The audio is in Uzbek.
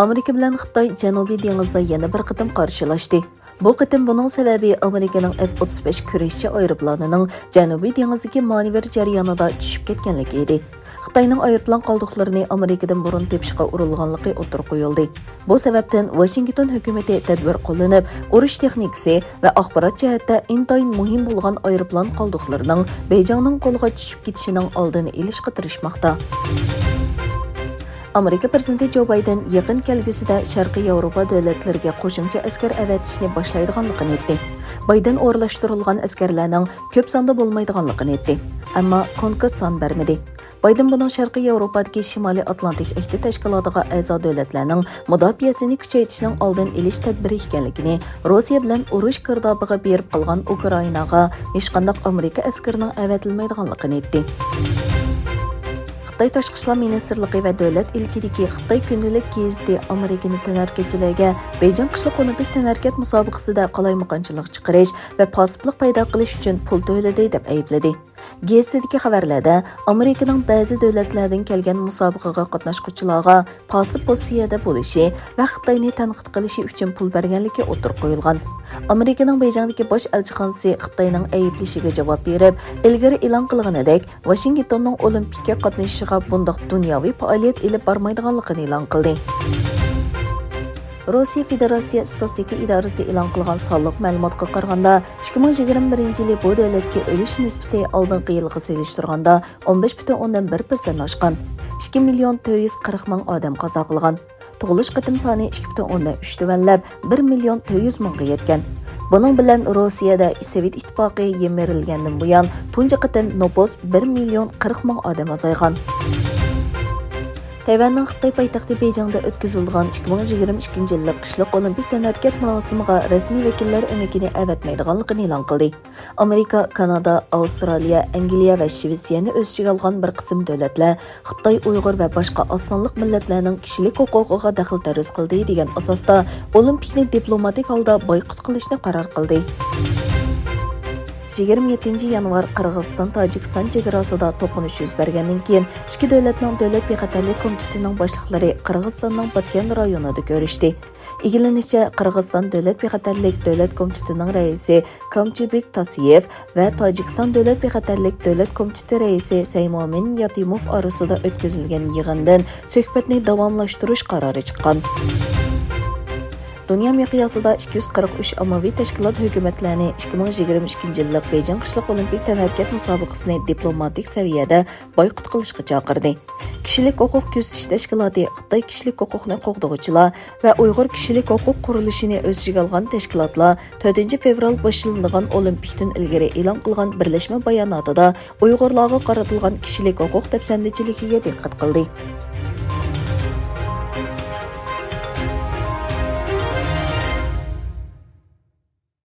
Amerika bilan Xitoy Janubiy dengizda yana bir qitim qarshilashdi. Bu qitim buning sababi Amerikaning F-35 kurashchi aeroplanining Janubiy dengizdagi manevr jarayonida tushib ketganligi edi. Xitoyning aeroplan qoldiqlarini Amerikadan burun tepishga urilganligi o'tirib qo'yildi. Bu sababdan Washington hukumati tadbir qo'llanib, urush texnikasi va axborot jihatda intayin muhim bo'lgan aeroplan qoldiqlarining Beijingning qo'liga tushib ketishining oldini olishga tirishmoqda. Amerika prezidenti Joe Biden yaqin kelgusida Sharqiy Yevropa davlatlariga qo'shimcha askar avatishni boshlaydiganligini aytdi. Biden o'rlashtirilgan askarlarning ko'p sonda bo'lmaydiganligini aytdi, ammo konkret son bermadi. Biden buning Sharqiy Yevropadagi Shimoliy Atlantik Ihti tashkilotiga a'zo davlatlarning mudofaasini kuchaytirishning oldin olish tadbiri ekanligini, Rossiya bilan urush girdobiga berib qolgan Ukrainaga hech qanday Amerika askarining avatilmaydiganligini aytdi. Xitoy Tashqi ishlar ministrligi va davlat ilkidagi Xitoy kundalik gazeti Amerikani tanarkatchilarga Beijing qishloq olimpik tanarkat musobaqasida qalaymuqonchilik chiqarish va pasiplik paydo qilish uchun pul to'ladi deb aybladi. Gazetdagi xabarlarda Amerikaning ba'zi davlatlardan kelgan musobaqaga qatnashuvchilarga pasib posiyada bo'lishi va Xitoyni tanqid qilishi uchun pul berganligi o'tirib qo'yilgan. Amerikaning Beijingdagi bosh elchixonasi Xitoyning ayblashiga javob berib, ilgari e'lon qilganidek, Washingtonning olimpikka qatnashishiga bunday dunyoviy faoliyat olib bormaydiganligini e'lon qildi. Rossiya Federatsiya statistika idorasi e'lon qilgan sonliq ma'lumotga qaraganda, 2021 bu davlatga o'lish nisbati oldingi yilga solishtirganda 15,1% oshgan. 2 million 440 ming odam qazo qilgan. Tug'ilish qitim soni 2,3 tuvanlab 1 million 400 mingga yetgan. Buning bilan Rossiyada Sovet ittifoqi yemirilgandan buyon tunji qitim nopos 1 million 40 ming odam azaygan. Tayvanning Xitoy poytaxti Beijingda o'tkazilgan 2022 yillik qishloq olimpik tanarkat marosimiga rasmiy vakillar umikini avatmaydiganligini e'lon qildi. Amerika, Kanada, Avstraliya, Angliya va Shvetsiyani o'z ichiga olgan bir qism davlatlar Xitoy, Uyg'ur va boshqa osonliq millatlarning kishilik huquqiga daxl taruz qildi degan asosda olimpikni diplomatik holda boykot qilishni qaror qildi. 27 yanvar Qirg'iziston-Tojikiston chegarasida to'qinish yuz bergandan keyin ikki davlatning davlat bexatarlik komitetining boshliqlari Qirg'izistonning Batken rayonida ko'rishdi. Egilanishicha, Qirg'iziston davlat bexatarlik davlat komitetining raisi Kamchibek Tasiyev va Tojikiston davlat bexatarlik davlat komiteti raisi Saymomin Yatimov orasida o'tkazilgan yig'indan suhbatni davomlashtirish qarori chiqqan. Dünya miqyosida 243 ommaviy tashkilot hukumatlarni 2022 yillik Beijing qishloq olimpik tanarkat musobaqasini diplomatik saviyada boykot qilishga chaqirdi. Kishilik huquq kuzatish tashkiloti Xitoy kishilik huquqni qo'g'dovchilar va Uyg'ur kishilik huquq qurilishini o'z ichiga olgan tashkilotlar 4 fevral boshlanadigan olimpikdan ilgari e'lon qilgan birlashma bayonotida Uyg'urlarga qaratilgan kishilik huquq dafsandichiligiga diqqat qildi.